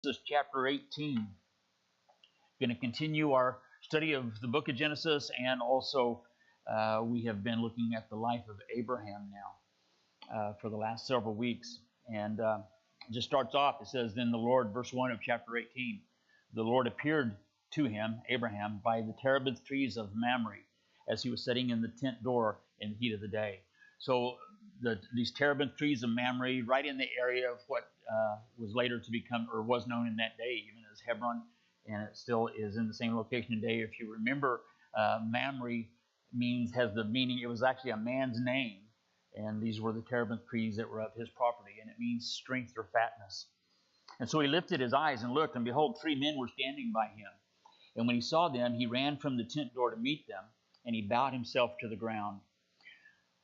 This is chapter 18. Going to continue our study of the book of Genesis, and also we have been looking at the life of Abraham now for the last several weeks. And it just starts off, it says, Then the Lord, verse 1 of chapter 18, the Lord appeared to him, Abraham, by the terebinth trees of Mamre, as he was sitting in the tent door in the heat of the day. So these terebinth trees of Mamre, right in the area of what was later to become, or was known in that day, even as Hebron, and it still is in the same location today. If you remember, Mamre has the meaning, it was actually a man's name, and these were the terebinth trees that were of his property, and it means strength or fatness. And so he lifted his eyes and looked, and behold, 3 men were standing by him. And when he saw them, he ran from the tent door to meet them, and he bowed himself to the ground.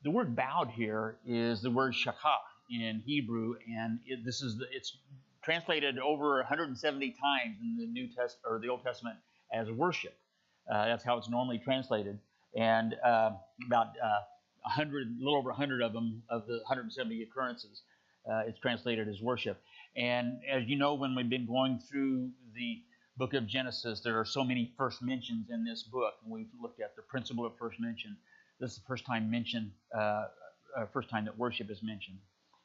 The word bowed here is the word shakah in Hebrew, and it's translated over 170 times in the New Testament or the Old Testament as worship. That's how it's normally translated, and about a little over 100 of them, of the 170 occurrences, it's translated as worship. And as you know, when we've been going through the book of Genesis, there are so many first mentions in this book, and we've looked at the principle of first mention. This is the first time that worship is mentioned.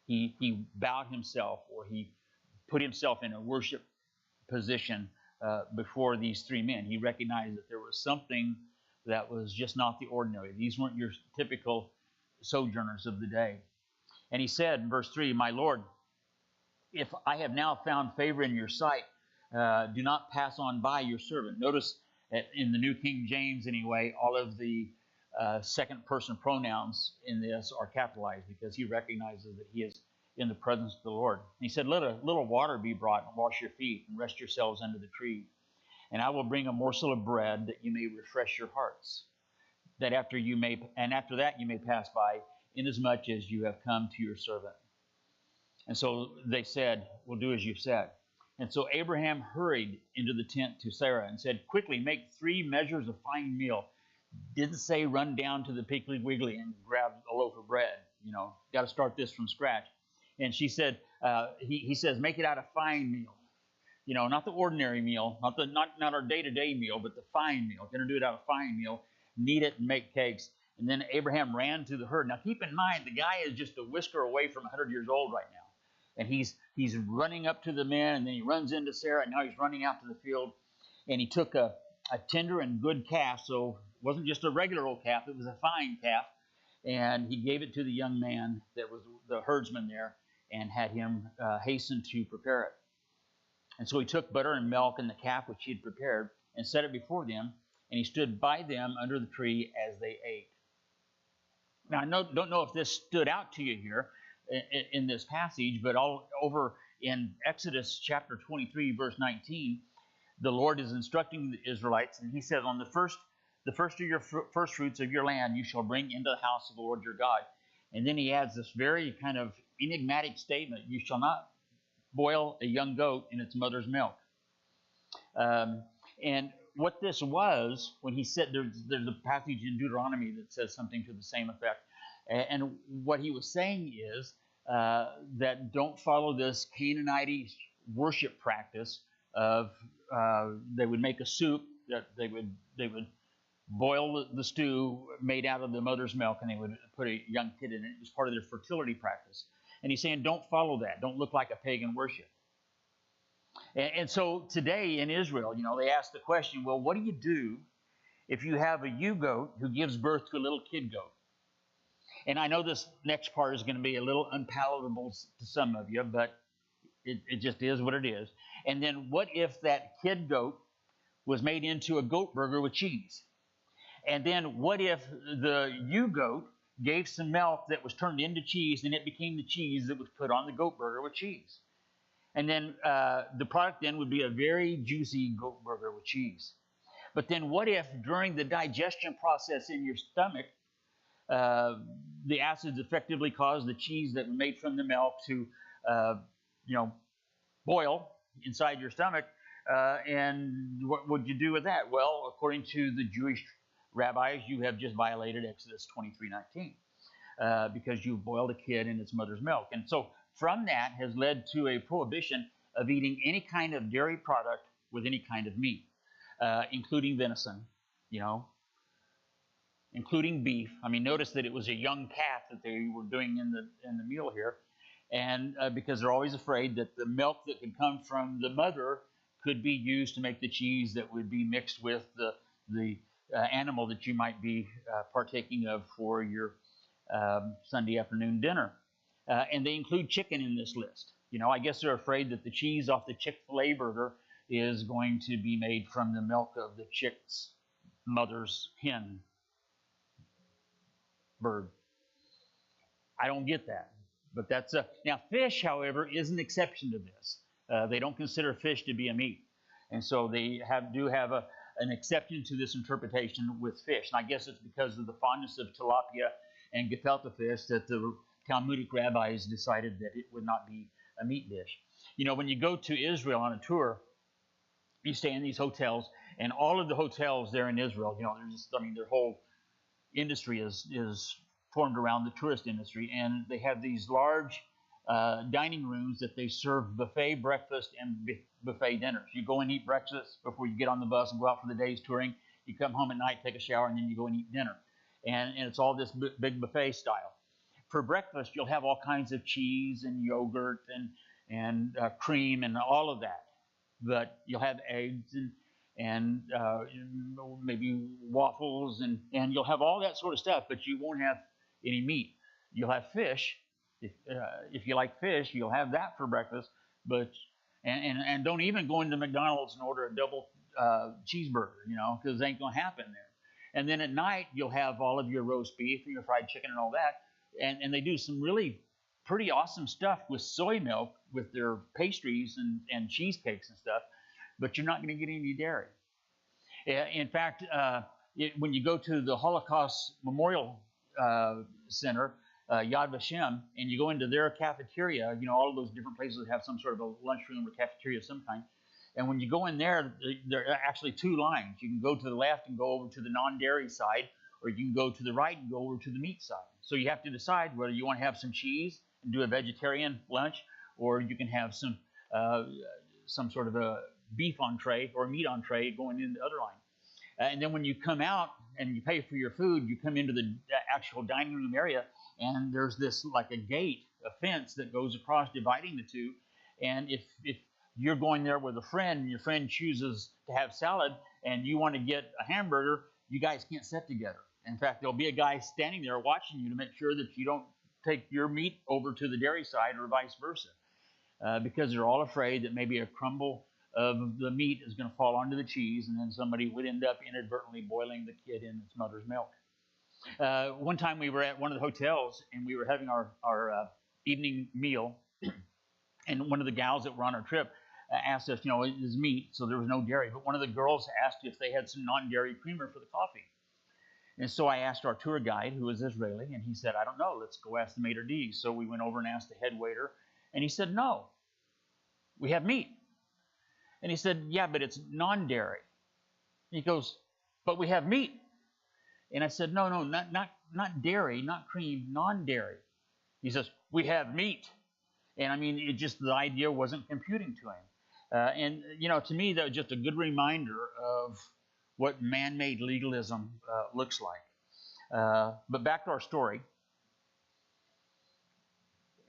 He bowed himself, or he put himself in a worship position before these 3 men. He recognized that there was something that was just not the ordinary. These weren't your typical sojourners of the day. And he said in verse 3, My Lord, if I have now found favor in your sight, do not pass on by your servant. Notice that in the New King James anyway, all of the second person pronouns in this are capitalized, because he recognizes that he is in the presence of the Lord. And he said, Let a little water be brought, and wash your feet, and rest yourselves under the tree. And I will bring a morsel of bread, that you may refresh your hearts, that after that you may pass by, inasmuch as you have come to your servant. And so they said, We'll do as you've said. And so Abraham hurried into the tent to Sarah and said, Quickly make 3 measures of fine meal. Didn't say run down to the Piggly Wiggly and grab a loaf of bread. Got to start this from scratch. And she said, he says, make it out of fine meal. Not the ordinary meal, not our day-to-day meal, but the fine meal. Going to do it out of fine meal, knead it and make cakes. And then Abraham ran to the herd. Now keep in mind, the guy is just a whisker away from 100 years old right now. And he's running up to the men, and then he runs into Sarah, and now he's running out to the field. And he took a tender and good calf, so it wasn't just a regular old calf, it was a fine calf, and he gave it to the young man that was the herdsman there, and had him hasten to prepare it. And so he took butter and milk and the calf which he had prepared, and set it before them, and he stood by them under the tree as they ate. Now, I don't know if this stood out to you here in this passage, but all over in Exodus chapter 23, verse 19, the Lord is instructing the Israelites, and he says, On the first of your first fruits of your land you shall bring into the house of the Lord your God. And then he adds this very kind of enigmatic statement, You shall not boil a young goat in its mother's milk. And what this was, when he said, there's a passage in Deuteronomy that says something to the same effect. And what he was saying is that don't follow this Canaanite worship practice of they would make a soup, that they would boil the stew made out of the mother's milk, and they would put a young kid in it. It was part of their fertility practice. And he's saying, don't follow that. Don't look like a pagan worship. And so today in Israel, they ask the question, well, what do you do if you have a ewe-goat who gives birth to a little kid goat? And I know this next part is going to be a little unpalatable to some of you, but it just is what it is. And then what if that kid goat was made into a goat burger with cheese? And then what if the ewe-goat gave some milk that was turned into cheese, and it became the cheese that was put on the goat burger with cheese? And then the product then would be a very juicy goat burger with cheese. But then what if during the digestion process in your stomach, the acids effectively cause the cheese that was made from the milk to boil inside your stomach, and what would you do with that? Well, according to the Jewish rabbis, you have just violated Exodus 23:19 because you boiled a kid in its mother's milk. And so from that has led to a prohibition of eating any kind of dairy product with any kind of meat, including venison, including beef. I mean, notice that it was a young calf that they were doing in the meal here, and because they're always afraid that the milk that could come from the mother could be used to make the cheese that would be mixed with the animal that you might be partaking of for your Sunday afternoon dinner. And they include chicken in this list. I guess they're afraid that the cheese off the Chick-fil-A burger is going to be made from the milk of the chick's mother's hen bird. I don't get that. But that's now fish, however, is an exception to this. They don't consider fish to be a meat. And so they do have an exception to this interpretation with fish. And I guess it's because of the fondness of tilapia and gefilte fish that the Talmudic rabbis decided that it would not be a meat dish. When you go to Israel on a tour, you stay in these hotels, and all of the hotels there in Israel, their whole industry is formed around the tourist industry, and they have these large dining rooms that they serve buffet breakfast and buffet dinners. You go and eat breakfast before you get on the bus and go out for the day's touring. You come home at night, take a shower, and then you go and eat dinner. And it's all this big buffet style. For breakfast, you'll have all kinds of cheese and yogurt and cream and all of that. But you'll have eggs and maybe waffles, and you'll have all that sort of stuff, but you won't have any meat. You'll have fish. If you like fish, you'll have that for breakfast. But and don't even go into McDonald's and order a double cheeseburger, because it ain't going to happen there. And then at night, you'll have all of your roast beef and your fried chicken and all that. And they do some really pretty awesome stuff with soy milk with their pastries and cheesecakes and stuff, but you're not going to get any dairy. In fact, when you go to the Holocaust Memorial Center, Yad Vashem, and you go into their cafeteria, all of those different places have some sort of a lunchroom or cafeteria of some kind. And when you go in there are actually two lines. You can go to the left and go over to the non-dairy side, or you can go to the right and go over to the meat side. So you have to decide whether you want to have some cheese and do a vegetarian lunch, or you can have some sort of a beef entree or meat entree going in the other line. And then when you come out and you pay for your food, you come into the actual dining room area, and there's this like a gate, a fence that goes across dividing the two. And if you're going there with a friend and your friend chooses to have salad and you want to get a hamburger, you guys can't sit together. In fact, there'll be a guy standing there watching you to make sure that you don't take your meat over to the dairy side or vice versa, because they're all afraid that maybe a crumble of the meat is going to fall onto the cheese, and then somebody would end up inadvertently boiling the kid in its mother's milk. One time we were at one of the hotels, and we were having our evening meal, and one of the gals that were on our trip asked us, it is meat, so there was no dairy, but one of the girls asked if they had some non-dairy creamer for the coffee. And so I asked our tour guide, who was Israeli, and he said, I don't know, let's go ask the maitre d'. So we went over and asked the head waiter, and he said, no, we have meat. And he said, yeah, but it's non-dairy. He goes, but we have meat. And I said, no, not dairy, not cream, non-dairy. He says, we have meat. And I mean, the idea wasn't computing to him. And to me, that was just a good reminder of what man-made legalism looks like. But back to our story.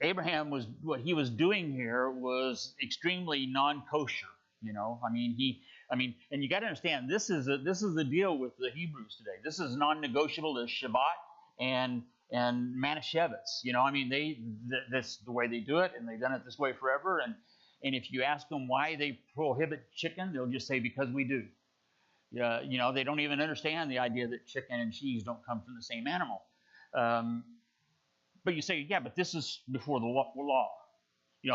Abraham what he was doing here was extremely non-kosher. And you got to understand, this is the deal with the Hebrews today. This is non-negotiable as Shabbat and Manischewitz. That's the way they do it, and they've done it this way forever. And if you ask them why they prohibit chicken, they'll just say because we do. They don't even understand the idea that chicken and cheese don't come from the same animal. But you say, yeah, but this is before the law.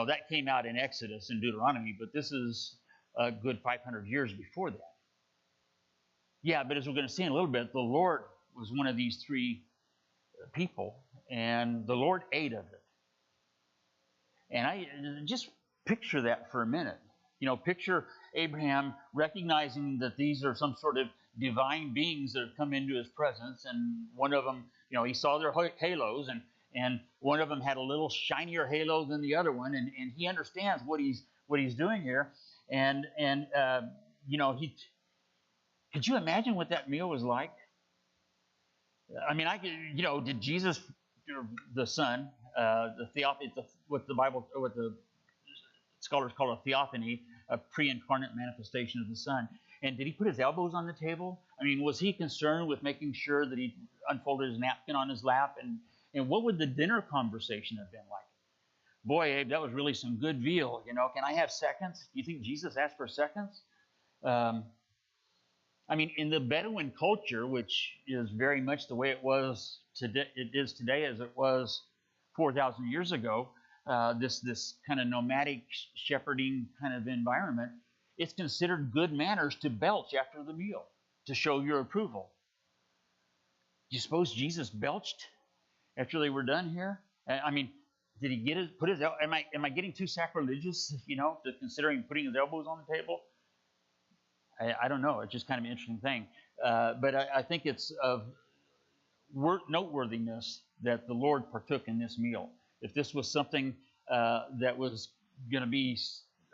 That came out in Exodus and Deuteronomy, but this is a good 500 years before that. Yeah, but as we're going to see in a little bit, the Lord was one of these three people, and the Lord ate of it. And I just picture that for a minute. Picture Abraham recognizing that these are some sort of divine beings that have come into his presence, and one of them, he saw their halos, and one of them had a little shinier halo than the other one, and he understands what what he's doing here. And could you imagine what that meal was like? I mean, did Jesus, the Son, what the scholars call a theophany, a pre-incarnate manifestation of the Son. And did he put his elbows on the table? I mean, was he concerned with making sure that he unfolded his napkin on his lap? And what would the dinner conversation have been like? Boy, Abe, that was really some good veal. Can I have seconds? Do you think Jesus asked for seconds? I mean, in the Bedouin culture, which is very much the way it is today as it was 4,000 years ago, this kind of nomadic shepherding kind of environment, it's considered good manners to belch after the meal to show your approval. Do you suppose Jesus belched after they were done here? I mean, did he am I getting too sacrilegious, to considering putting his elbows on the table? I don't know. It's just kind of an interesting thing. But I think it's of noteworthiness that the Lord partook in this meal. If this was something that was going to be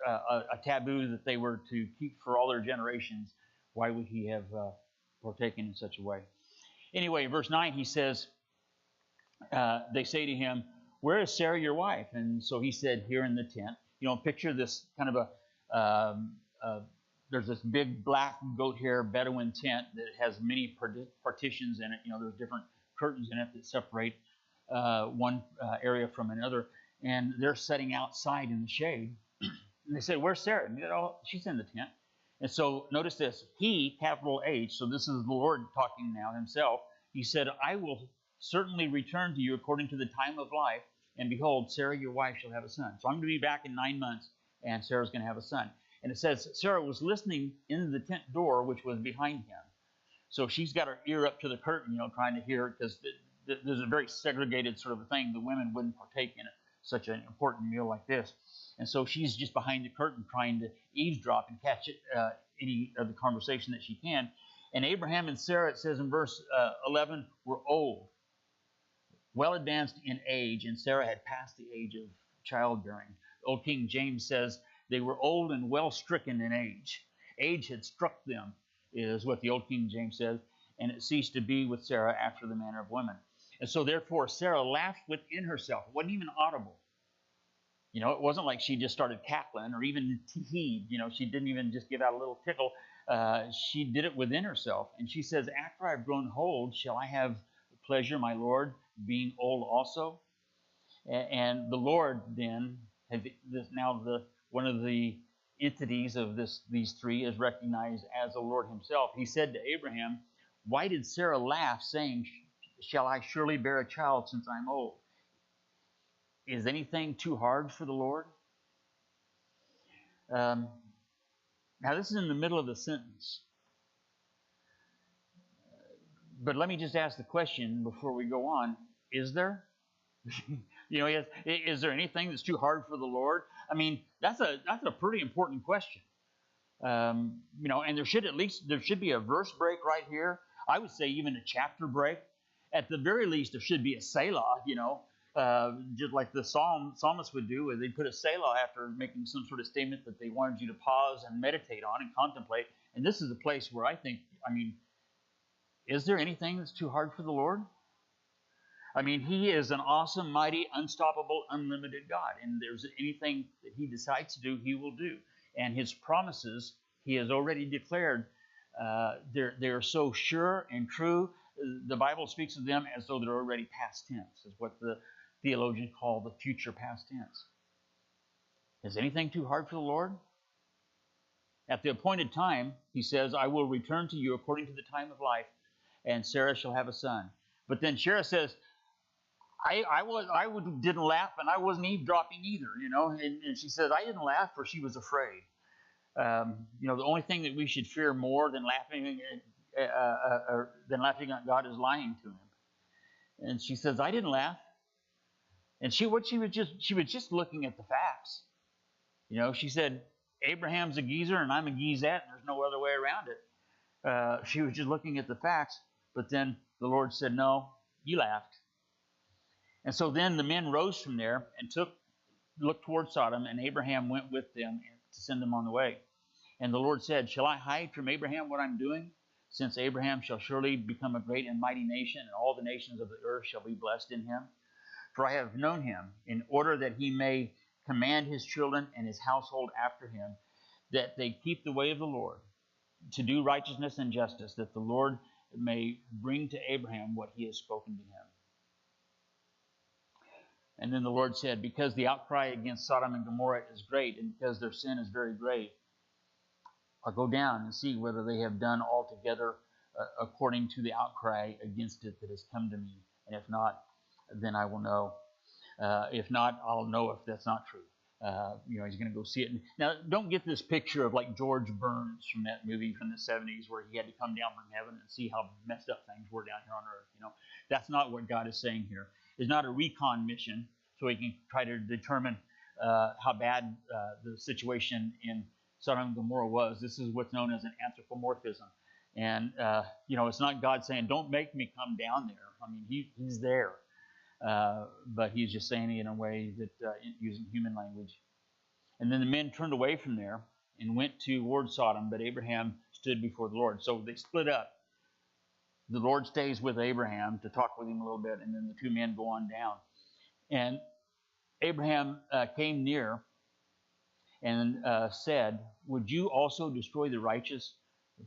a taboo that they were to keep for all their generations, why would he have partaken in such a way? Anyway, verse 9, he says, they say to him, "Where is Sarah, your wife?" And so he said, "Here in the tent." Picture this kind of there's this big black goat hair Bedouin tent that has many partitions in it. There's different curtains in it that separate one area from another. And they're sitting outside in the shade. And they said, "Where's Sarah?" And she's in the tent. And so notice this. He, capital H, so this is the Lord talking now himself. He said, "I will certainly return to you according to the time of life. And behold, Sarah, your wife, shall have a son." So I'm going to be back in 9 months, and Sarah's going to have a son. And it says Sarah was listening in the tent door, which was behind him. So she's got her ear up to the curtain, trying to hear, because there's a very segregated sort of a thing. The women wouldn't partake in such an important meal like this. And so she's just behind the curtain trying to eavesdrop and catch any of the conversation that she can. And Abraham and Sarah, it says in verse 11, were old, well advanced in age, and Sarah had passed the age of childbearing. Old King James says they were old and well stricken in age. Age had struck them, is what the Old King James says, and it ceased to be with Sarah after the manner of women. And so therefore Sarah laughed within herself. It wasn't even audible. It wasn't like she just started cackling or even teed. She didn't even just give out a little tickle. She did it within herself. And she says, "After I've grown old, shall I have pleasure, my Lord, being old also?" And the Lord then, one of the entities of these three is recognized as the Lord himself. He said to Abraham, "Why did Sarah laugh, saying, 'Shall I surely bear a child since I'm old?' Is anything too hard for the Lord?" Now, this is in the middle of the sentence. But let me just ask the question before we go on. Is there? Is there anything that's too hard for the Lord? I mean, that's a pretty important question. And there should be a verse break right here. I would say even a chapter break. At the very least, there should be a Selah, just like the psalmist would do, where they'd put a Selah after making some sort of statement that they wanted you to pause and meditate on and contemplate. And this is a place where I think, is there anything that's too hard for the Lord? He is an awesome, mighty, unstoppable, unlimited God. And there's anything that he decides to do, he will do. And his promises, he has already declared, they're so sure and true. The Bible speaks of them as though they're already past tense, is what the theologians call the future past tense. Is anything too hard for the Lord? At the appointed time, he says, "I will return to you according to the time of life, and Sarah shall have a son." But then Sarah says, I didn't laugh, and I wasn't eavesdropping either, And she says, "I didn't laugh, for she was afraid." The only thing that we should fear more than laughing at God is lying to him. And she says, "I didn't laugh." And she was just looking at the facts. She said, Abraham's a geezer and I'm a geezette, and there's no other way around it. She was just looking at the facts. But then the Lord said, "No, you laughed." And so then the men rose from there and took looked toward Sodom, and Abraham went with them to send them on the way. And the Lord said, shall I hide from Abraham what I'm doing? Since Abraham shall surely become a great and mighty nation, and all the nations of the earth shall be blessed in him. For I have known him, in order that he may command his children and his household after him, that they keep the way of the Lord, to do righteousness and justice, that the Lord may bring to Abraham what he has spoken to him. And then the Lord said, because the outcry against Sodom and Gomorrah is great, and because their sin is very great, I'll go down and see whether they have done altogether according to the outcry against it that has come to me. And if not, then I will know. If not, I'll know if that's not true. He's going to go see it. Now, don't get this picture of like George Burns from that movie from the 70s where he had to come down from heaven and see how messed up things were down here on earth. That's not what God is saying here. It's not a recon mission so he can try to determine how bad the situation in Sodom and Gomorrah was. This is what's known as an anthropomorphism. And, it's not God saying, don't make me come down there. I mean, he's there. But he's just saying it in a way that using human language. And then the men turned away from there and went toward Sodom, but Abraham stood before the Lord. So they split up. The Lord stays with Abraham to talk with him a little bit, and then the two men go on down. And Abraham came near and said, would you also destroy the righteous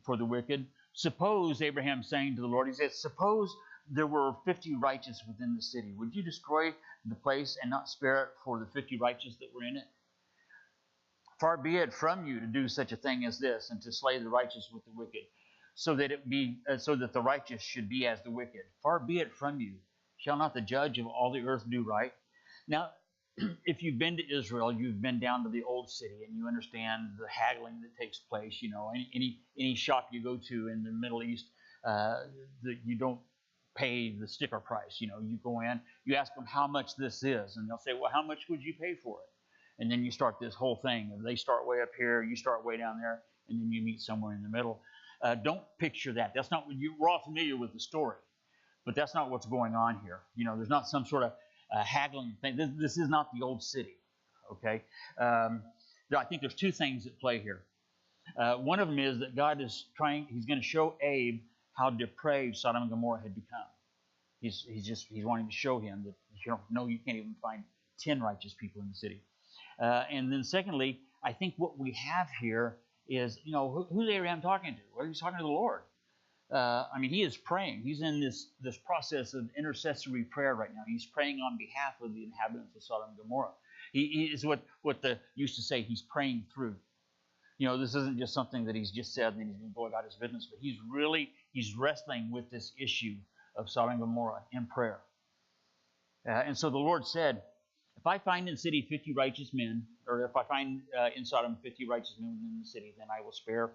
for the wicked? Suppose, Abraham saying to the Lord, he says, suppose there were 50 righteous within the city. Would you destroy the place and not spare it for the 50 righteous that were in it? Far be it from you to do such a thing as this, and to slay the righteous with the wicked, so that the righteous should be as the wicked. Far be it from you. Shall not the judge of all the earth do right? Now, if you've been to Israel, you've been down to the old city, and you understand the haggling that takes place. Any shop you go to in the Middle East, you don't pay the sticker price. You go in, you ask them how much this is, and they'll say, well, how much would you pay for it? And then you start this whole thing. They start way up here, you start way down there, and then you meet somewhere in the middle. Don't picture that. That's not what we're all familiar with the story, but that's not what's going on here. There's not some sort of haggling thing. This is not the old city. Okay, I think there's two things at play here. One of them is that God is he's going to show Abe how depraved Sodom and Gomorrah had become. He's wanting to show him that you can't even find 10 righteous people in the city. And then secondly, I think what we have here is, who's Abraham talking to? Well, he's talking to the Lord. He is praying. He's in this process of intercessory prayer right now. He's praying on behalf of the inhabitants of Sodom and Gomorrah. He is what they used to say, he's praying through. This isn't just something that he's just said and then he's going to go about his business, but he's wrestling with this issue of Sodom and Gomorrah in prayer. And so the Lord said, if I find in the city 50 righteous men, or if I find in Sodom 50 righteous men within the city, then I will spare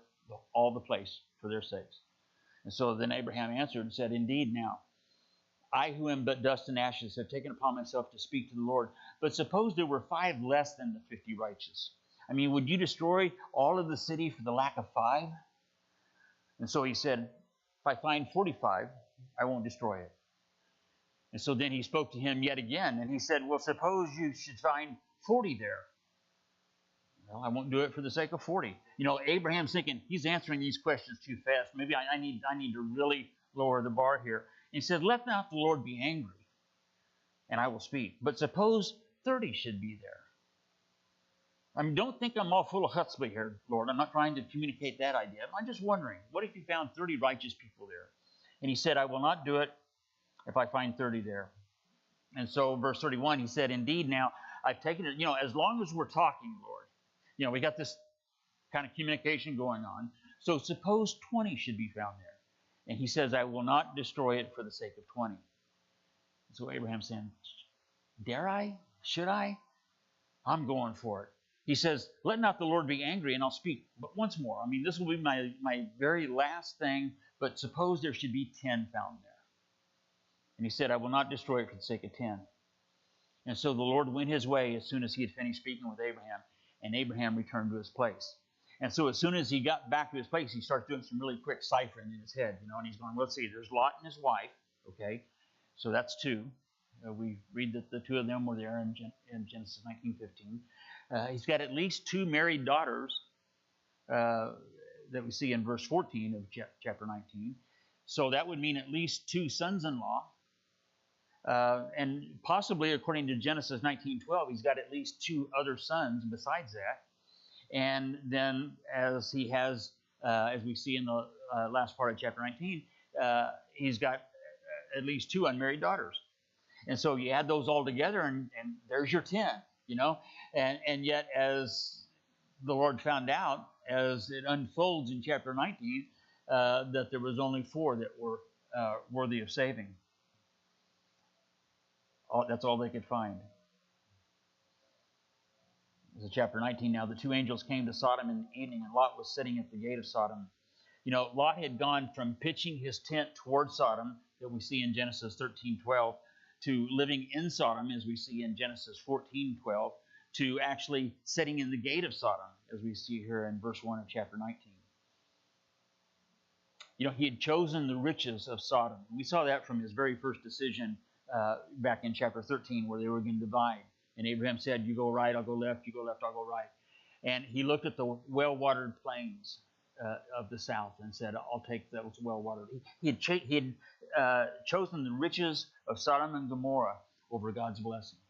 all the place for their sakes. And so then Abraham answered and said, indeed now, I who am but dust and ashes have taken upon myself to speak to the Lord. But suppose there were 5 less than the 50 righteous. Would you destroy all of the city for the lack of 5? And so he said, if I find 45, I won't destroy it. And so then he spoke to him yet again, and he said, well, suppose you should find 40 there. Well, I won't do it for the sake of 40. Abraham's thinking, he's answering these questions too fast. Maybe I need to really lower the bar here. And he said, let not the Lord be angry, and I will speak. But suppose 30 should be there. Don't think I'm all full of chutzpah here, Lord. I'm not trying to communicate that idea. I'm just wondering, what if you found 30 righteous people there? And he said, I will not do it if I find 30 there. And so verse 31, he said, indeed, now I've taken it, as long as we're talking, Lord, we got this kind of communication going on. So suppose 20 should be found there. And he says, I will not destroy it for the sake of 20. So Abraham's saying, dare I? Should I? I'm going for it. He says, let not the Lord be angry, and I'll speak. But once more, this will be my very last thing, but suppose there should be 10 found there. And he said, I will not destroy it for the sake of 10. And so the Lord went his way as soon as he had finished speaking with Abraham, and Abraham returned to his place. And so as soon as he got back to his place, he starts doing some really quick ciphering in his head, and he's going, let's see, there's Lot and his wife, okay, so that's 2. We read that the two of them were there in Genesis 19:15. He's got at least two married daughters that we see in verse 14 of chapter 19. So that would mean at least two sons-in-law. And possibly, according to Genesis 19:12, he's got at least two other sons besides that. And then, as he has, as we see in the last part of chapter 19, he's got at least two unmarried daughters. And so you add those all together, and there's your 10, you know. And yet, as the Lord found out, as it unfolds in chapter 19, that there was only 4 that were worthy of saving. That's all they could find. This is chapter 19 now. The 2 angels came to Sodom in the evening, and Lot was sitting at the gate of Sodom. You know, Lot had gone from pitching his tent toward Sodom, that we see in Genesis 13:12, to living in Sodom, as we see in Genesis 14:12, to actually sitting in the gate of Sodom, as we see here in verse 1 of chapter 19. You know, he had chosen the riches of Sodom. We saw that from his very first decision back in chapter 13, where they were going to divide. And Abraham said, you go right, I'll go left, you go left, I'll go right. And he looked at the well-watered plains of the south and said, I'll take those well-watered. He had chosen the riches of Sodom and Gomorrah over God's blessings.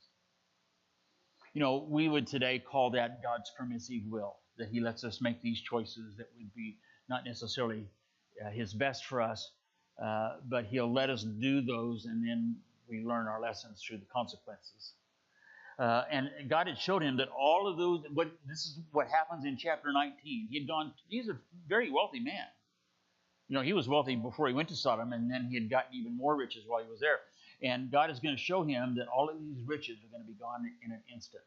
You know, we would today call that God's permissive will, that he lets us make these choices that would be not necessarily his best for us, but he'll let us do those, and then we learn our lessons through the consequences. And God had showed him that all of those, but this is what happens in chapter 19. He's a very wealthy man. You know, he was wealthy before he went to Sodom, and then he had gotten even more riches while he was there. And God is going to show him that all of these riches are going to be gone in an instant.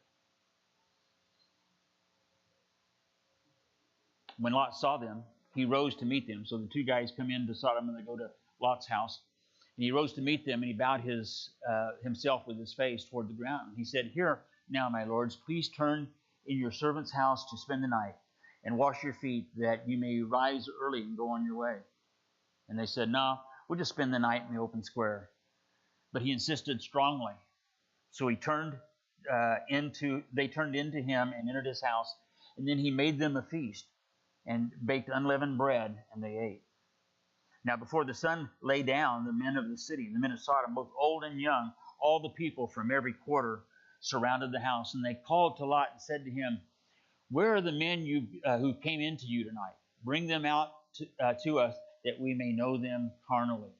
When Lot saw them, he rose to meet them. So the 2 guys come into Sodom, and they go to Lot's house. And he rose to meet them, and he bowed himself with his face toward the ground. He said, Here now, my lords, please turn in your servant's house to spend the night, and wash your feet, that you may rise early and go on your way. And they said, No, we'll just spend the night in the open square. But he insisted strongly. So they turned into him and entered his house. And then he made them a feast and baked unleavened bread, and they ate. Now before the sun lay down, the men of the city, the men of Sodom, both old and young, all the people from every quarter surrounded the house. And they called to Lot and said to him, Where are the men who came into you tonight? Bring them out to us, that we may know them carnally.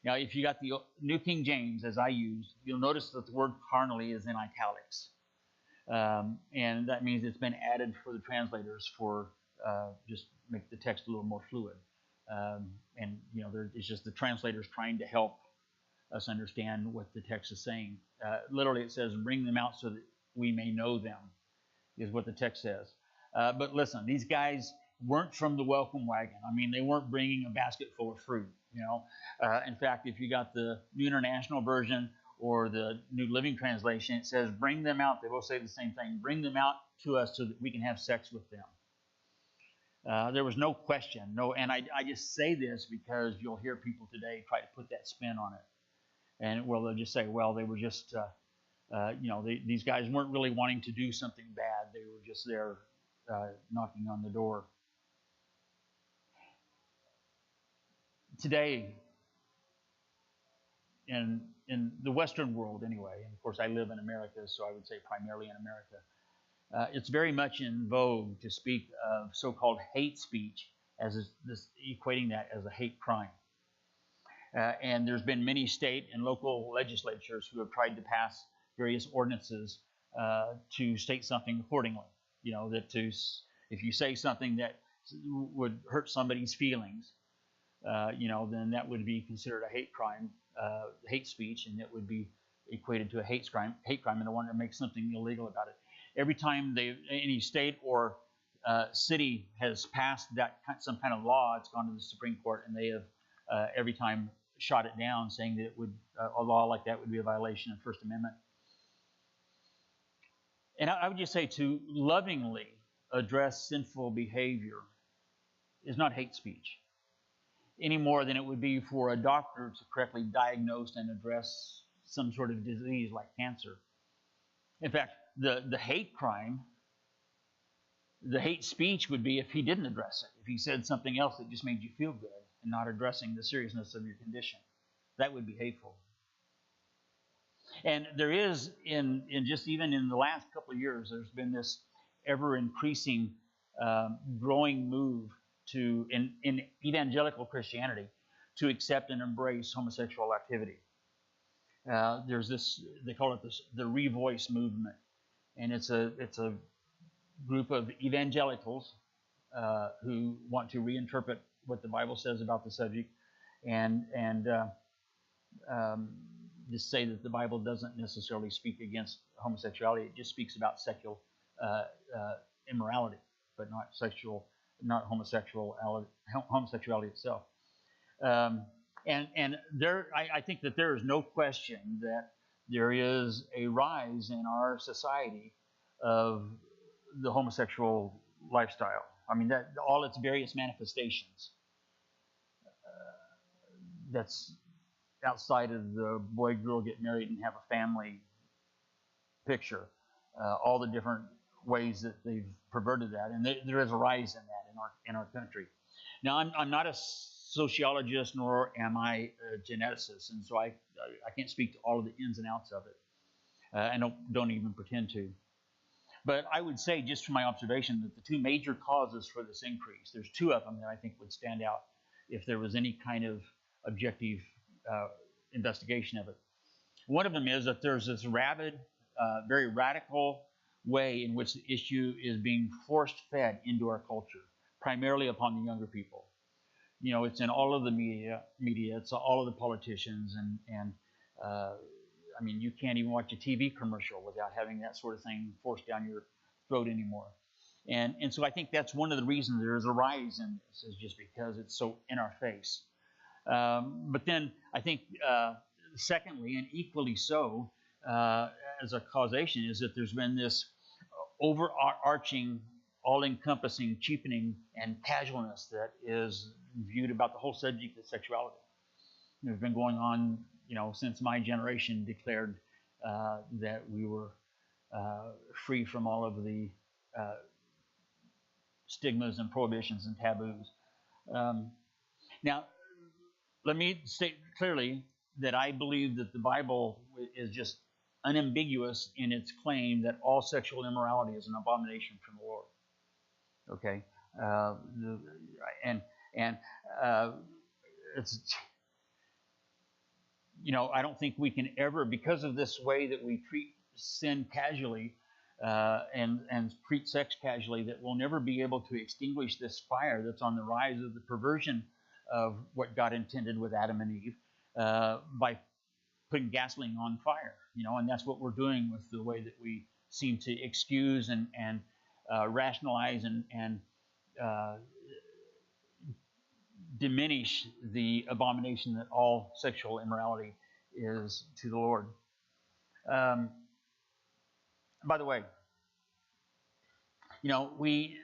Now, if you got the New King James, as I use, you'll notice that the word carnally is in italics. And that means it's been added for the translators for just make the text a little more fluid. And, you know, it's just the translators trying to help us understand what the text is saying. Literally, it says, bring them out so that we may know them, is what the text says. But listen, these guys weren't from the welcome wagon. I mean, they weren't bringing a basket full of fruit, you know. In fact, if you got the New International Version or the New Living Translation, it says, bring them out. They both say the same thing. Bring them out to us so that we can have sex with them. There was no question. And I just say this because you'll hear people today try to put that spin on it. And, well, they'll just say, well, they were just, you know, these guys weren't really wanting to do something bad. They were just there knocking on the door. Today, in the Western world anyway, and of course I live in America, so I would say primarily in America, it's very much in vogue to speak of so-called hate speech, as equating that as a hate crime. And there's been many state and local legislatures who have tried to pass various ordinances to state something accordingly. You know, that if you say something that would hurt somebody's feelings, you know, then that would be considered a hate crime, hate speech, and it would be equated to a hate crime, and the one that makes something illegal about it. Every time any state or city has passed some kind of law, it's gone to the Supreme Court, and they have every time shot it down, saying that a law like that would be a violation of the First Amendment. And I would just say to lovingly address sinful behavior is not hate speech, any more than it would be for a doctor to correctly diagnose and address some sort of disease like cancer. In fact, the hate crime, the hate speech would be if he didn't address it, if he said something else that just made you feel good and not addressing the seriousness of your condition. That would be hateful. And there is, in just even in the last couple of years, there's been this ever-increasing, growing move to, in evangelical Christianity, to accept and embrace homosexual activity. There's this, they call it the Revoice movement, and it's a group of evangelicals who want to reinterpret what the Bible says about the subject, and just say that the Bible doesn't necessarily speak against homosexuality. It just speaks about sexual immorality, but not homosexuality itself. And there, I think that there is no question that there is a rise in our society of the homosexual lifestyle. I mean, that all its various manifestations. That's outside of the boy-girl get married and have a family picture. All the different ways that they've perverted that, and there is a rise in that in our country. Now, I'm not a sociologist, nor am I a geneticist, and so I can't speak to all of the ins and outs of it. I don't even pretend to. But I would say, just from my observation, that the two major causes for this increase, there's two of them that I think would stand out if there was any kind of objective investigation of it. One of them is that there's this rabid, very radical way in which the issue is being force-fed into our culture, primarily upon the younger people. You know, it's in all of the media. It's all of the politicians, and I mean, you can't even watch a TV commercial without having that sort of thing forced down your throat anymore. And so I think that's one of the reasons there is a rise in this, is just because it's so in our face. But then I think, secondly, and equally so, as a causation, is that there's been this overarching, all-encompassing cheapening and casualness that is viewed about the whole subject of sexuality. It's been going on, since my generation declared that we were free from all of the stigmas and prohibitions and taboos. Now, let me state clearly that I believe that the Bible is just unambiguous in its claim that all sexual immorality is an abomination from the Lord. Okay, it's, I don't think we can ever, because of this way that we treat sin casually and treat sex casually, that we'll never be able to extinguish this fire that's on the rise of the perversion of what God intended with Adam and Eve by putting gasoline on fire, and that's what we're doing with the way that we seem to excuse and rationalize and diminish the abomination that all sexual immorality is to the Lord. By the way, we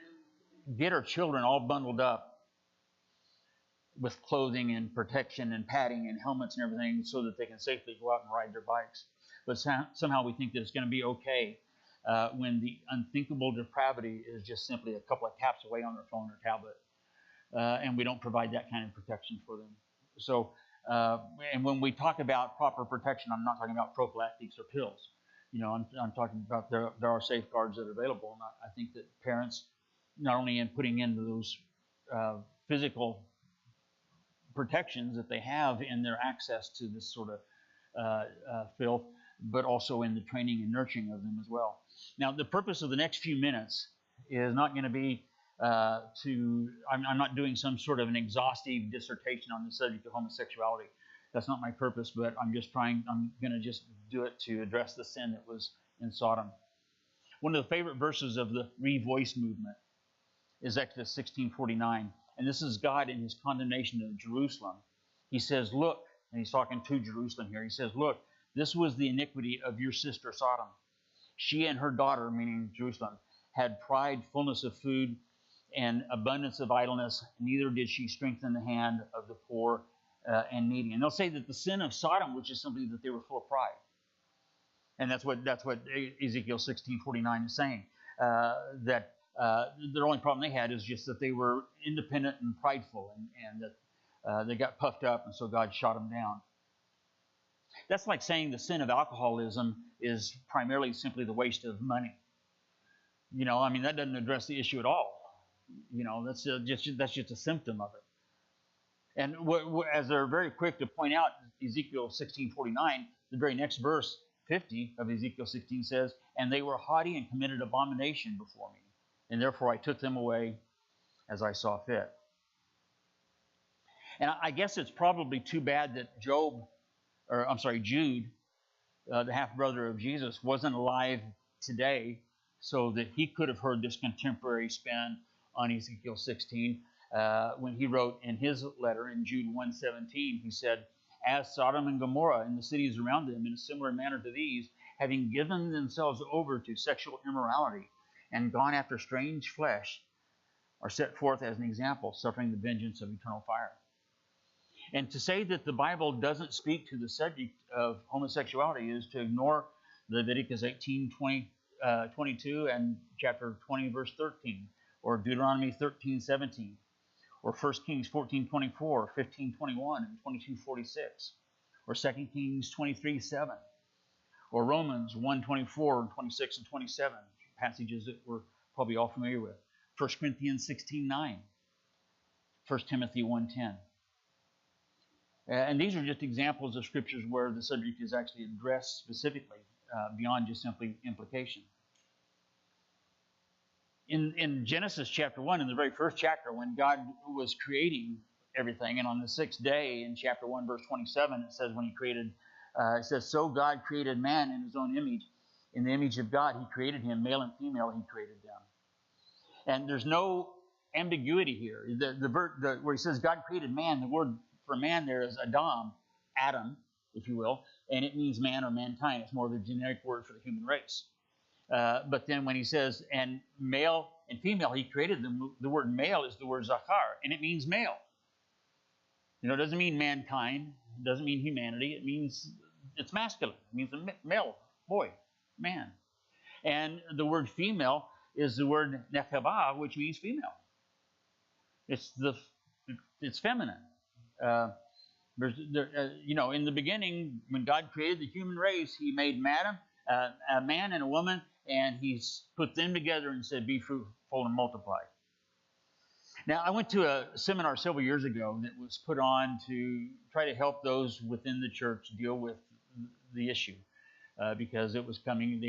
get our children all bundled up with clothing and protection and padding and helmets and everything so that they can safely go out and ride their bikes. But somehow we think that it's going to be okay when the unthinkable depravity is just simply a couple of taps away on their phone or tablet. And we don't provide that kind of protection for them. So, and when we talk about proper protection, I'm not talking about prophylactics or pills. I'm talking about there are safeguards that are available. And I think that parents, not only in putting in those physical protections that they have in their access to this sort of filth, but also in the training and nurturing of them as well. Now, the purpose of the next few minutes is not going to be I'm not doing some sort of an exhaustive dissertation on the subject of homosexuality. That's not my purpose, but I'm going to just do it to address the sin that was in Sodom. One of the favorite verses of the Revoice movement is Exodus 16:49. And this is God in his condemnation of Jerusalem. He says, look, and he's talking to Jerusalem here. He says, look, this was the iniquity of your sister Sodom. She and her daughter, meaning Jerusalem, had pride, fullness of food, and abundance of idleness. Neither did she strengthen the hand of the poor and needy. And they'll say that the sin of Sodom was just simply that they were full of pride. And that's what Ezekiel 16:49 is saying. That their only problem they had is just that they were independent and prideful, and that they got puffed up, and so God shot them down. That's like saying the sin of alcoholism is primarily simply the waste of money. I mean, that doesn't address the issue at all. That's just a symptom of it. And as they're very quick to point out, Ezekiel 16:49, the very next verse, 50 of Ezekiel 16 says, "And they were haughty and committed abomination before me, and therefore I took them away as I saw fit." And I guess it's probably too bad that Jude, the half-brother of Jesus, wasn't alive today so that he could have heard this contemporary spin on Ezekiel 16. When he wrote in his letter in Jude 1:17, he said, "As Sodom and Gomorrah and the cities around them in a similar manner to these, having given themselves over to sexual immorality and gone after strange flesh, are set forth as an example, suffering the vengeance of eternal fire." And to say that the Bible doesn't speak to the subject of homosexuality is to ignore Leviticus 18:22 and chapter 20, verse 13, or Deuteronomy 13:17. Or 1 Kings 14:24, 15:21, and 22:46, or 2 Kings 23:7, or Romans 1:24, 26, and 27, passages that we're probably all familiar with. 1 Corinthians 16:9, 1 Timothy 1:10. And these are just examples of scriptures where the subject is actually addressed specifically, beyond just simply implication. In Genesis chapter 1, in the very first chapter, when God was creating everything, and on the sixth day, in chapter 1, verse 27, it says when he created, it says, "So God created man in his own image. In the image of God, he created him, male and female, he created them." And there's no ambiguity here. Where he says God created man, the word for man there is Adam, if you will, and it means man or mankind. It's more of a generic word for the human race. But then when he says, "and male and female, he created them," the word male is the word zachar, and it means male. It doesn't mean mankind. It doesn't mean humanity. It means it's masculine. It means a male, boy, man. And the word female is the word nekabah, which means female. It's feminine. In the beginning, when God created the human race, he made a man and a woman, and he's put them together and said, "Be fruitful and multiply." Now, I went to a seminar several years ago that was put on to try to help those within the church deal with the issue, because it was coming,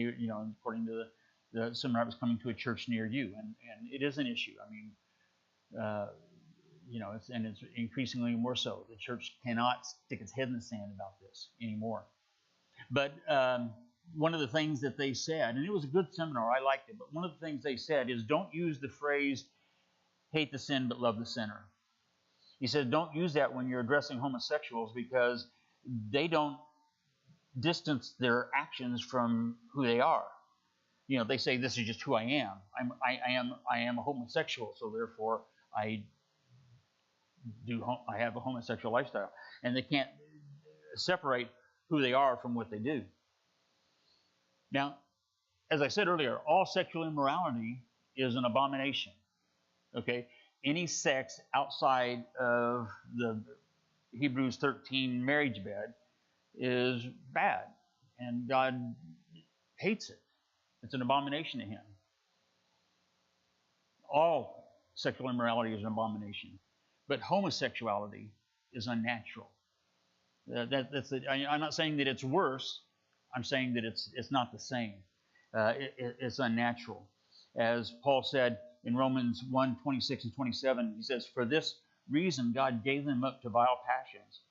according to the seminar, it was coming to a church near you, and it is an issue. I mean, it's increasingly more so. The church cannot stick its head in the sand about this anymore. But one of the things that they said, and it was a good seminar, I liked it, but one of the things they said is don't use the phrase, "hate the sin but love the sinner." He said don't use that when you're addressing homosexuals, because they don't distance their actions from who they are. They say, "This is just who I am. I am a homosexual, so therefore I have a homosexual lifestyle." And they can't separate who they are from what they do. Now, as I said earlier, all sexual immorality is an abomination. Okay? Any sex outside of the Hebrews 13 marriage bed is bad, and God hates it. It's an abomination to him. All sexual immorality is an abomination, but homosexuality is unnatural. I'm not saying that it's worse. I'm saying that it's not the same. It's unnatural. As Paul said in Romans 1:26 and 27, he says, "For this reason God gave them up to vile passions,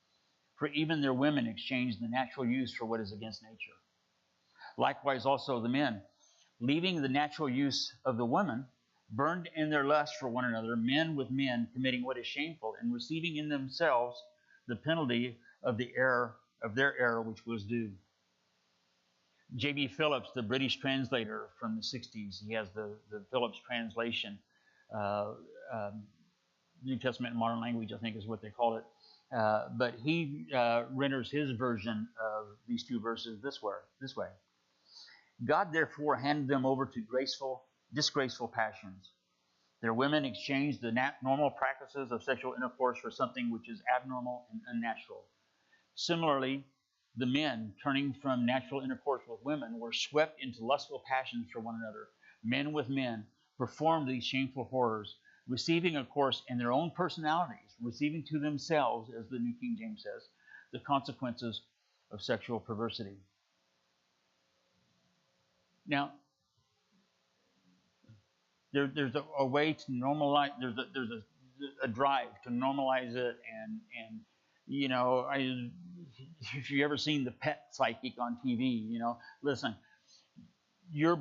for even their women exchanged the natural use for what is against nature. Likewise also the men, leaving the natural use of the women, burned in their lust for one another, men with men, committing what is shameful, and receiving in themselves the penalty of their error which was due." J.B. Phillips, the British translator from the 60s, he has the Phillips translation, New Testament in modern language, I think is what they call it. But he renders his version of these two verses this way. God therefore handed them over to disgraceful passions. Their women exchanged the normal practices of sexual intercourse for something which is abnormal and unnatural. Similarly, the men, turning from natural intercourse with women, were swept into lustful passions for one another. Men with men performed these shameful horrors, receiving, of course, in their own personalities, receiving to themselves, as the New King James says, the consequences of sexual perversity. Now, there's a way to normalize. There's a drive to normalize it, and you know, if you ever seen the Pet Psychic on TV, you know, listen, your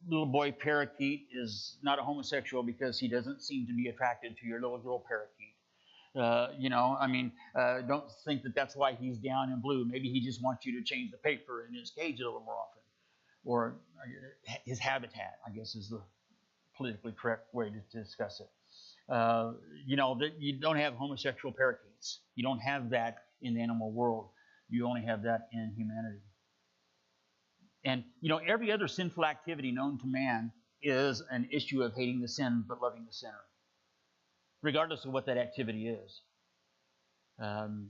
little boy parakeet is not a homosexual because he doesn't seem to be attracted to your little girl parakeet. You know, I mean, don't think that that's why he's down in blue. Maybe he just wants you to change the paper in his cage a little more often, or his habitat, I guess, is the politically correct way to discuss it. You know, that you don't have homosexual parakeets. You don't have that in the animal world. You only have that in humanity. And, you know, every other sinful activity known to man is an issue of hating the sin but loving the sinner, regardless of what that activity is. And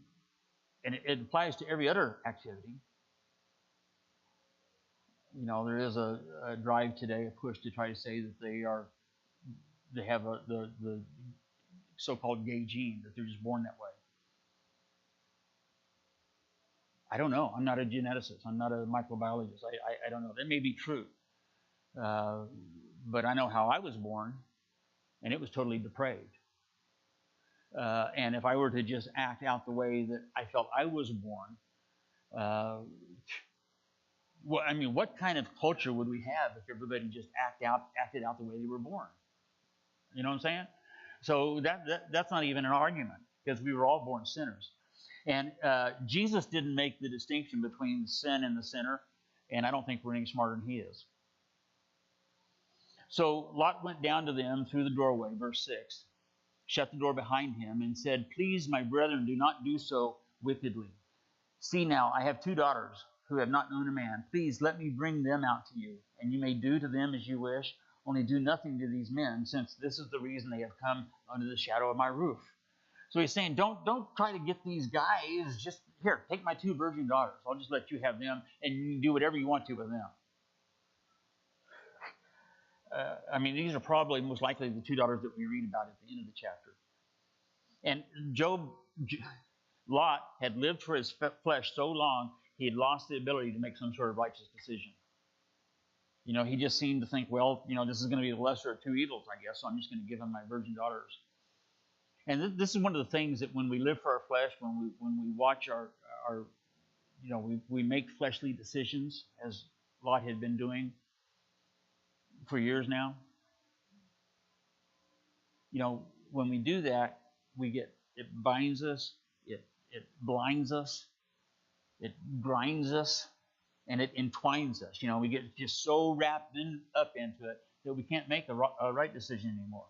it applies to every other activity. You know, there is a drive today, a push to try to say that they have the so-called gay gene, that they're just born that way. I don't know. I'm not a geneticist. I'm not a microbiologist. I don't know. That may be true. But I know how I was born, and it was totally depraved. And if I were to just act out the way that I felt I was born, well, I mean, what kind of culture would we have if everybody just acted out the way they were born? You know what I'm saying? So that's not even an argument, because we were all born sinners. And Jesus didn't make the distinction between sin and the sinner, and I don't think we're any smarter than he is. So Lot went down to them through the doorway, verse 6, shut the door behind him, and said, "Please, my brethren, do not do so wickedly. See now, I have 2 daughters who have not known a man. Please let me bring them out to you, and you may do to them as you wish. Only do nothing to these men, since this is the reason they have come under the shadow of my roof." So he's saying, don't try to get these guys. Just here, take my 2 virgin daughters. I'll just let you have them, and you can do whatever you want to with them. I mean, these are probably most likely the 2 daughters that we read about at the end of the chapter. And Lot had lived for his flesh so long, he had lost the ability to make some sort of righteous decision. You know, he just seemed to think, well, you know, this is going to be the lesser of 2 evils, I guess, so I'm just going to give him my virgin daughters. And this is one of the things that when we live for our flesh, when we watch our you know, we make fleshly decisions, as Lot had been doing for years now. You know, when we do that, it binds us, it blinds us, it grinds us, and it entwines us. You know, we get just so wrapped up into it that we can't make a right decision anymore.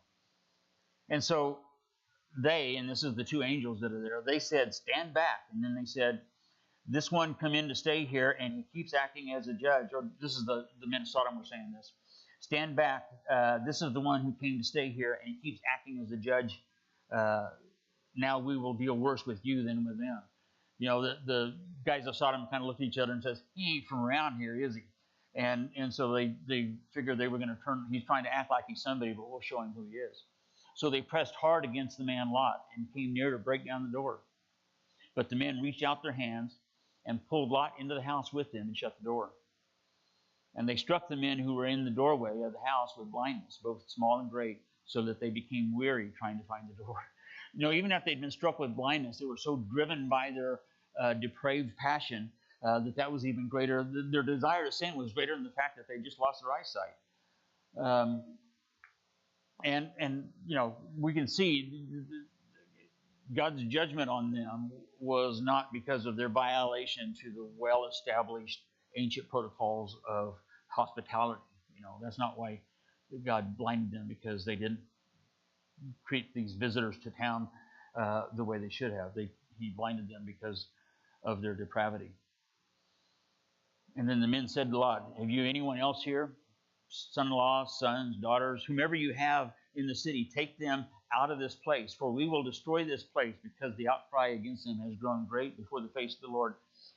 And so they, and this is the 2 angels that are there, they said, "Stand back." And then they said, "This one come in to stay here, and he keeps acting as a judge." Or this is the men of Sodom were saying this. "Stand back. This is the one who came to stay here, and he keeps acting as a judge. Now we will deal worse with you than with them." You know, the guys of Sodom kind of looked at each other and says, "He ain't from around here, is he?" And so they figured they were going to turn. He's trying to act like he's somebody, but we'll show him who he is. So they pressed hard against the man Lot and came near to break down the door. But the men reached out their hands and pulled Lot into the house with them and shut the door. And they struck the men who were in the doorway of the house with blindness, both small and great, so that they became weary trying to find the door. You know, even after they'd been struck with blindness, they were so driven by their depraved passion that was even greater. Their desire to sin was greater than the fact that they just lost their eyesight. And you know, we can see God's judgment on them was not because of their violation to the well-established ancient protocols of hospitality. You know, that's not why God blinded them, because they didn't treat these visitors to town the way they should have. he blinded them because of their depravity. And then the men said to Lot, have you anyone else here? Son-in-law, sons, daughters, whomever you have in the city, take them out of this place, for we will destroy this place, because the outcry against them has grown great before the face of the Lord,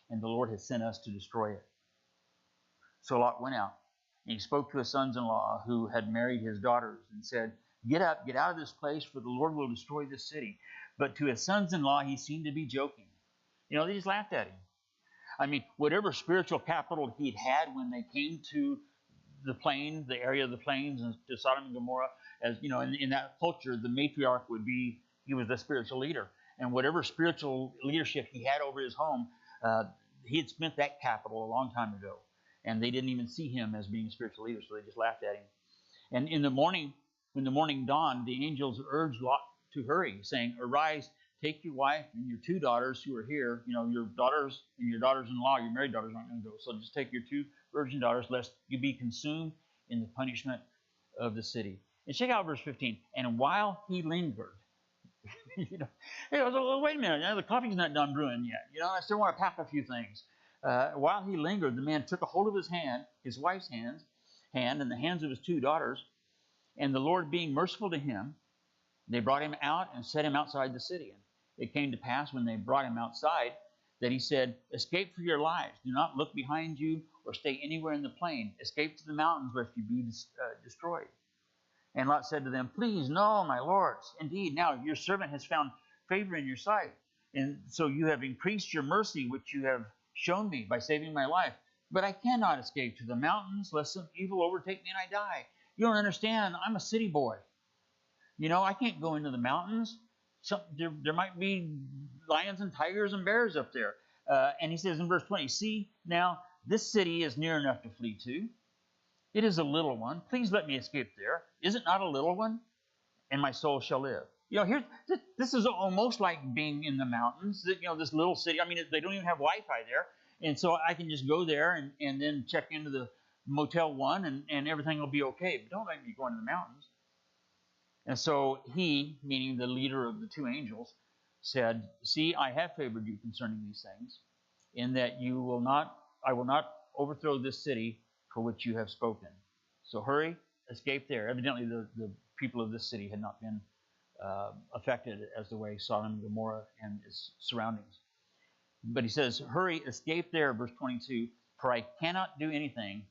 and the Lord has sent us to destroy it. So Lot went out, and he spoke to his sons-in-law who had married his daughters, and said, get up, get out of this place, for the Lord will destroy this city. But to his sons-in-law he seemed to be joking. They just laughed at him. I mean, whatever spiritual capital he'd had when they came to the plain, the area of the plains, and to Sodom and Gomorrah, as in that culture, the matriarch he was the spiritual leader. And whatever spiritual leadership he had over his home, he had spent that capital a long time ago. And they didn't even see him as being a spiritual leader, so they just laughed at him. And in the morning, when the morning dawned, the angels urged Lot to hurry, saying, arise, take your wife and your 2 daughters who are here. Your daughters and your daughters-in-law, your married daughters aren't going to go. So just take your 2 virgin daughters, lest you be consumed in the punishment of the city. And check out verse 15. And while he lingered, hey, wait a minute, the coffee's not done brewing yet. I still want to pack a few things. While he lingered, the man took a hold of his hand, his wife's hand, and the hands of his 2 daughters, and the Lord being merciful to him, they brought him out and set him outside the city. And it came to pass, when they brought him outside, that he said, escape for your lives. Do not look behind you or stay anywhere in the plain. Escape to the mountains, lest you be destroyed. And Lot said to them, please, no, my lords. Indeed, now your servant has found favor in your sight. And so you have increased your mercy, which you have shown me by saving my life. But I cannot escape to the mountains, lest some evil overtake me and I die. You don't understand. I'm a city boy. I can't go into the mountains. There might be lions and tigers and bears up there. And he says in verse 20, see, now this city is near enough to flee to. It is a little one. Please let me escape there. Is it not a little one? And my soul shall live. This is almost like being in the mountains. This little city. I mean, they don't even have Wi-Fi there. And so I can just go there and then check into the Motel 1 and everything will be okay. But don't let me go into the mountains. And so he, meaning the leader of the 2 angels, said, see, I have favored you concerning these things, in that I will not overthrow this city for which you have spoken. So hurry, escape there. Evidently the people of this city had not been affected as the way Sodom and Gomorrah and its surroundings. But he says, hurry, escape there, verse 22, for I cannot do anything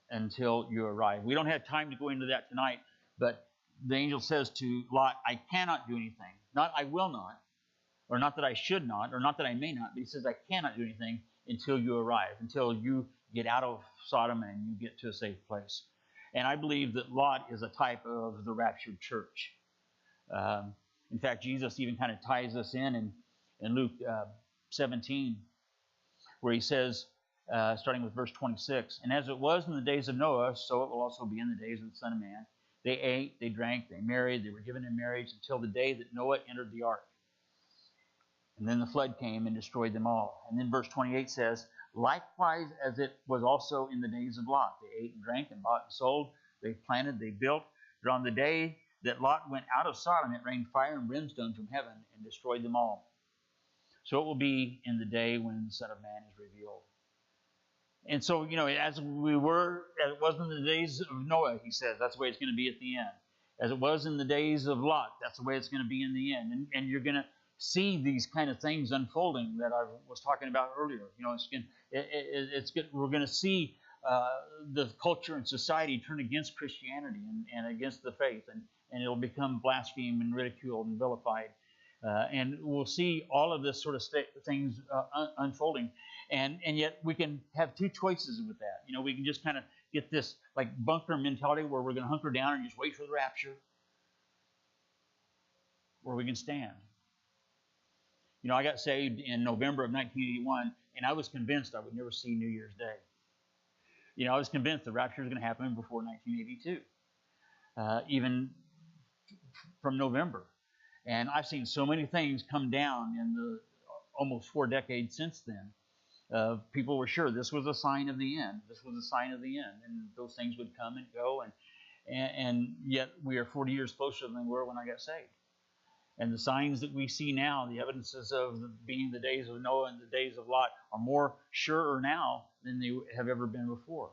until you arrive. We don't have time to go into that tonight, but the angel says to Lot, I cannot do anything. Not I will not, or not that I should not, or not that I may not, but he says I cannot do anything until you arrive, until you get out of Sodom and you get to a safe place. And I believe that Lot is a type of the raptured church. In fact, Jesus even kind of ties us in Luke 17, where he says, starting with verse 26, and as it was in the days of Noah, so it will also be in the days of the Son of Man. They ate, they drank, they married, they were given in marriage until the day that Noah entered the ark. And then the flood came and destroyed them all. And then verse 28 says, likewise as it was also in the days of Lot. They ate and drank and bought and sold. They planted, they built. But on the day that Lot went out of Sodom, it rained fire and brimstone from heaven and destroyed them all. So it will be in the day when the Son of Man is revealed. And so, as it was in the days of Noah, he says, that's the way it's going to be at the end. As it was in the days of Lot, that's the way it's going to be in the end. And you're going to see these kind of things unfolding that I was talking about earlier. We're going to see the culture and society turn against Christianity and against the faith, and it'll become blasphemed and ridiculed and vilified. And we'll see all of this sort of things unfolding. And yet we can have 2 choices with that. We can just kind of get this like bunker mentality where we're going to hunker down and just wait for the rapture. Or we can stand. I got saved in November of 1981, and I was convinced I would never see New Year's Day. I was convinced the rapture was going to happen before 1982, even from November. And I've seen so many things come down in the almost 4 decades since then. People were sure this was a sign of the end. This was a sign of the end. And those things would come and go. And yet we are 40 years closer than we were when I got saved. And the signs that we see now, the evidences of being the days of Noah and the days of Lot, are more surer now than they have ever been before.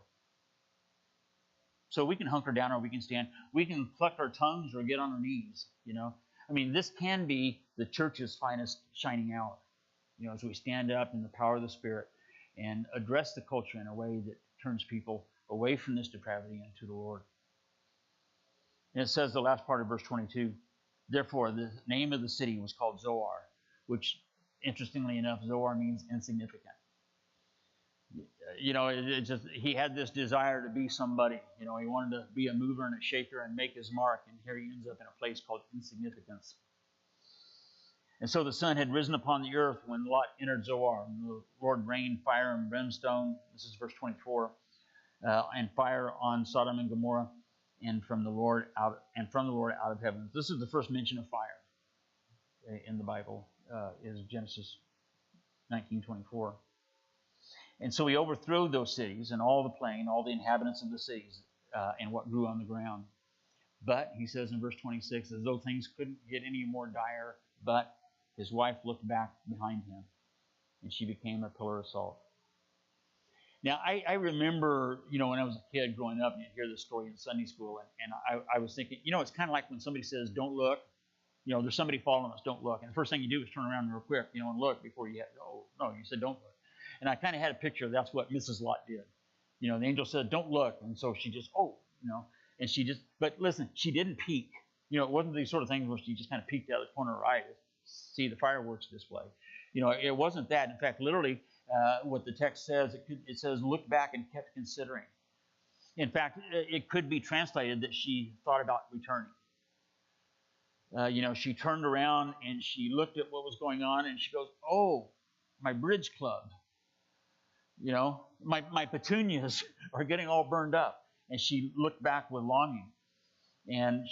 So we can hunker down or we can stand. We can pluck our tongues or get on our knees, I mean, this can be the church's finest shining hour, as we stand up in the power of the Spirit and address the culture in a way that turns people away from this depravity and to the Lord. And it says the last part of verse 22, therefore the name of the city was called Zoar, which, interestingly enough, Zoar means insignificant. He had this desire to be somebody. He wanted to be a mover and a shaker and make his mark. And here he ends up in a place called insignificance. And so the sun had risen upon the earth when Lot entered Zoar. And the Lord rained fire and brimstone. This is verse 24. And fire on Sodom and Gomorrah, and from the Lord out of heaven. This is the first mention of fire in the Bible. Is Genesis 19:24. And so he overthrew those cities and all the plain, all the inhabitants of the cities, and what grew on the ground. But, he says in verse 26, as though things couldn't get any more dire, but his wife looked back behind him, and she became a pillar of salt. Now, I remember, when I was a kid growing up, and you'd hear this story in Sunday school, and I was thinking, it's kind of like when somebody says, don't look. There's somebody following us, don't look. And the first thing you do is turn around real quick, and look before you no, you said don't look. And I kind of had a picture. That's what Mrs. Lot did. The angel said, don't look. And so she just, and she just, but listen, she didn't peek. It wasn't these sort of things where she just kind of peeked out of the corner of her eye to see the fireworks display. It wasn't that. In fact, literally, what the text says, it says, look back and kept considering. In fact, it could be translated that she thought about returning. She turned around and she looked at what was going on and she goes, oh, my bridge club. My petunias are getting all burned up. And she looked back with longing. And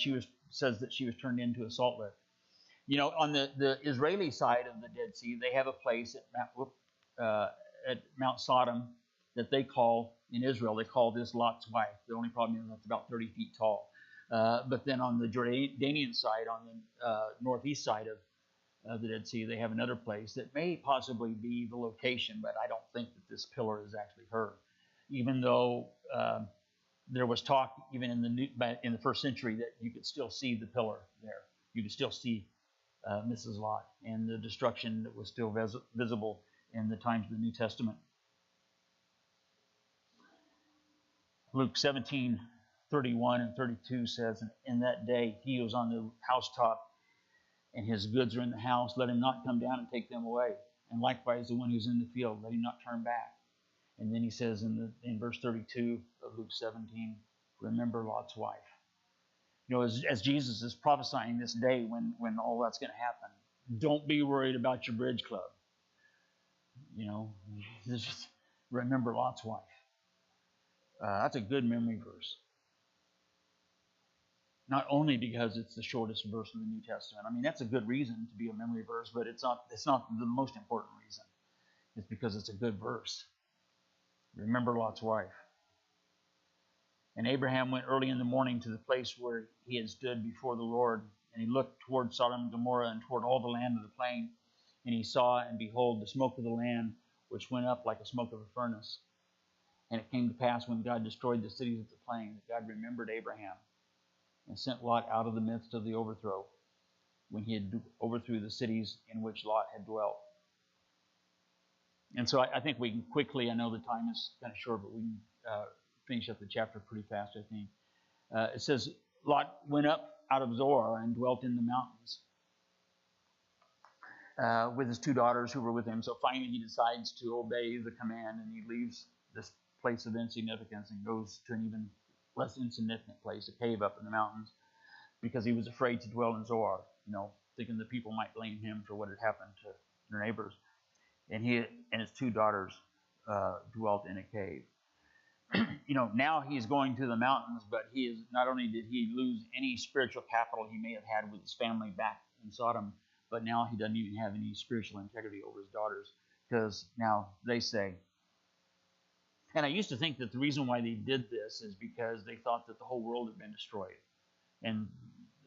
says that she was turned into a salt lick. On the Israeli side of the Dead Sea, they have a place at Mount Sodom that they call, in Israel, they call this Lot's wife. The only problem is it's about 30 feet tall. But then on the Jordanian side, on the northeast side of the Dead Sea, they have another place that may possibly be the location, but I don't think that this pillar is actually her. Even though there was talk, even in the first century, that you could still see the pillar there. You could still see Mrs. Lot and the destruction that was still visible in the times of the New Testament. Luke 17:31 and 32 says, in that day he was on the housetop, and his goods are in the house. Let him not come down and take them away. And likewise, the one who's in the field, let him not turn back. And then he says in verse 32 of Luke 17, remember Lot's wife. As Jesus is prophesying this day when all that's going to happen, don't be worried about your bridge club. Just remember Lot's wife. That's a good memory verse. Not only because it's the shortest verse in the New Testament. I mean, that's a good reason to be a memory verse, but it's not the most important reason. It's because it's a good verse. Remember Lot's wife. And Abraham went early in the morning to the place where he had stood before the Lord, and he looked toward Sodom and Gomorrah and toward all the land of the plain. And he saw, and behold, the smoke of the land, which went up like the smoke of a furnace. And it came to pass when God destroyed the cities of the plain, that God remembered Abraham and sent Lot out of the midst of the overthrow, when he had overthrew the cities in which Lot had dwelt. And so I think we can quickly, I know the time is kind of short, but we can finish up the chapter pretty fast, I think. It says, Lot went up out of Zoar and dwelt in the mountains with his two daughters who were with him. So finally he decides to obey the command, and he leaves this place of insignificance and goes to an even less insignificant place, a cave up in the mountains, because he was afraid to dwell in Zoar, thinking the people might blame him for what had happened to their neighbors. And he and his two daughters dwelt in a cave. Now he's going to the mountains, but not only did he lose any spiritual capital he may have had with his family back in Sodom, but now he doesn't even have any spiritual integrity over his daughters, because now they say. And I used to think that the reason why they did this is because they thought that the whole world had been destroyed. And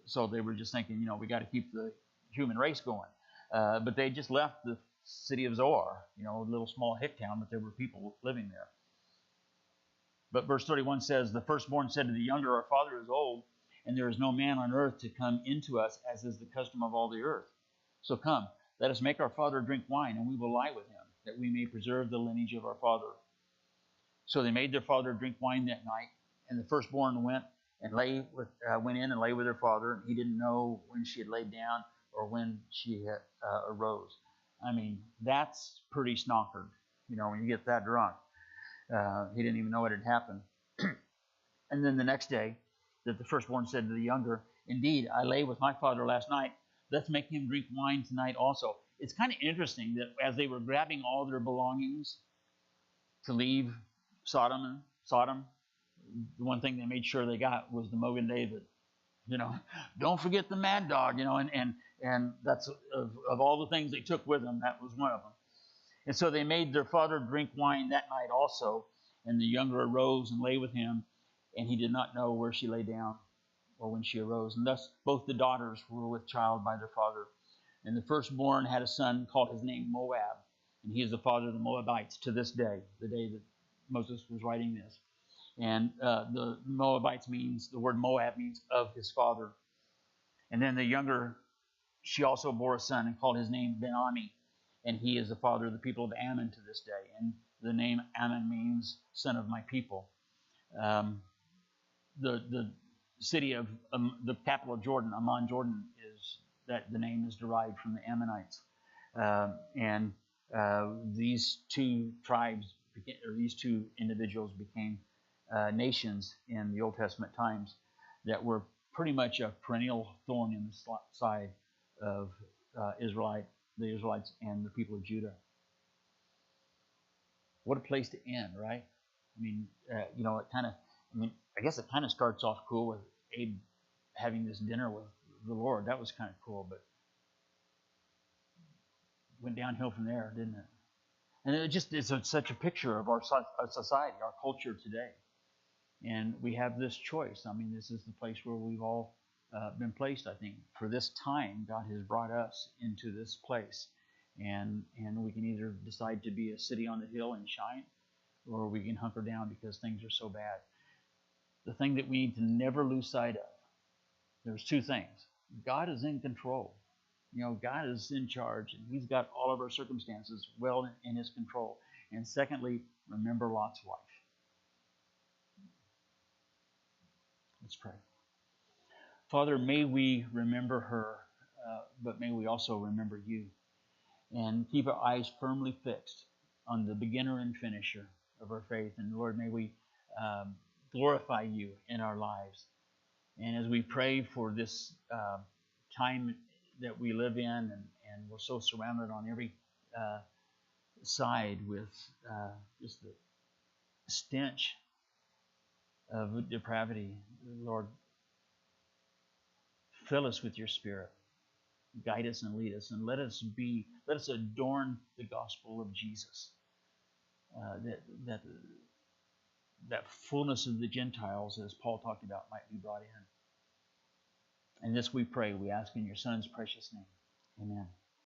so they were just thinking, we got to keep the human race going. But they just left the city of Zoar, a little small hick town, but there were people living there. But verse 31 says, the firstborn said to the younger, our father is old, and there is no man on earth to come into us, as is the custom of all the earth. So come, let us make our father drink wine, and we will lie with him, that we may preserve the lineage of our father. So they made their father drink wine that night, and the firstborn went in and lay with her father, and he didn't know when she had laid down or when she had arose. I mean, that's pretty snockered, when you get that drunk. He didn't even know what had happened. And then the next day, that the firstborn said to the younger, indeed, I lay with my father last night. Let's make him drink wine tonight also. It's kind of interesting that as they were grabbing all their belongings to leave Sodom, the one thing they made sure they got was the Mogan David. Don't forget the Mad Dog, and that's of all the things they took with them, that was one of them. And so they made their father drink wine that night also, and the younger arose and lay with him, and he did not know where she lay down or when she arose. And thus both the daughters were with child by their father. And the firstborn had a son, called his name Moab, and he is the father of the Moabites to this day, the day that Moses was writing this. And the Moabites the word Moab means of his father. And then the younger, she also bore a son and called his name Ben-Ami, and he is the father of the people of Ammon to this day. And the name Ammon means son of my people. The city of the capital of Jordan, Amman, Jordan, is that the name is derived from the Ammonites. And these two tribes, or these two individuals, became nations in the Old Testament times that were pretty much a perennial thorn in the side of the Israelites and the people of Judah. What a place to end, right? I mean, I guess it kind of starts off cool with Abe having this dinner with the Lord. That was kind of cool, but went downhill from there, didn't it? And it's such a picture of our society, our culture today. And we have this choice. I mean, this is the place where we've all been placed, I think. For this time, God has brought us into this place. And we can either decide to be a city on the hill and shine, or we can hunker down because things are so bad. The thing that we need to never lose sight of, there's two things. God is in control. God is in charge, and he's got all of our circumstances well in his control. And secondly, remember Lot's wife. Let's pray. Father, may we remember her, but may we also remember you, and keep our eyes firmly fixed on the beginner and finisher of our faith. And Lord, may we glorify you in our lives. And as we pray for this time that we live in, and we're so surrounded on every side with just the stench of depravity, Lord, fill us with your Spirit. Guide us and lead us, and let us adorn the gospel of Jesus. That fullness of the Gentiles, as Paul talked about, might be brought in. And this we pray, we ask in your Son's precious name. Amen.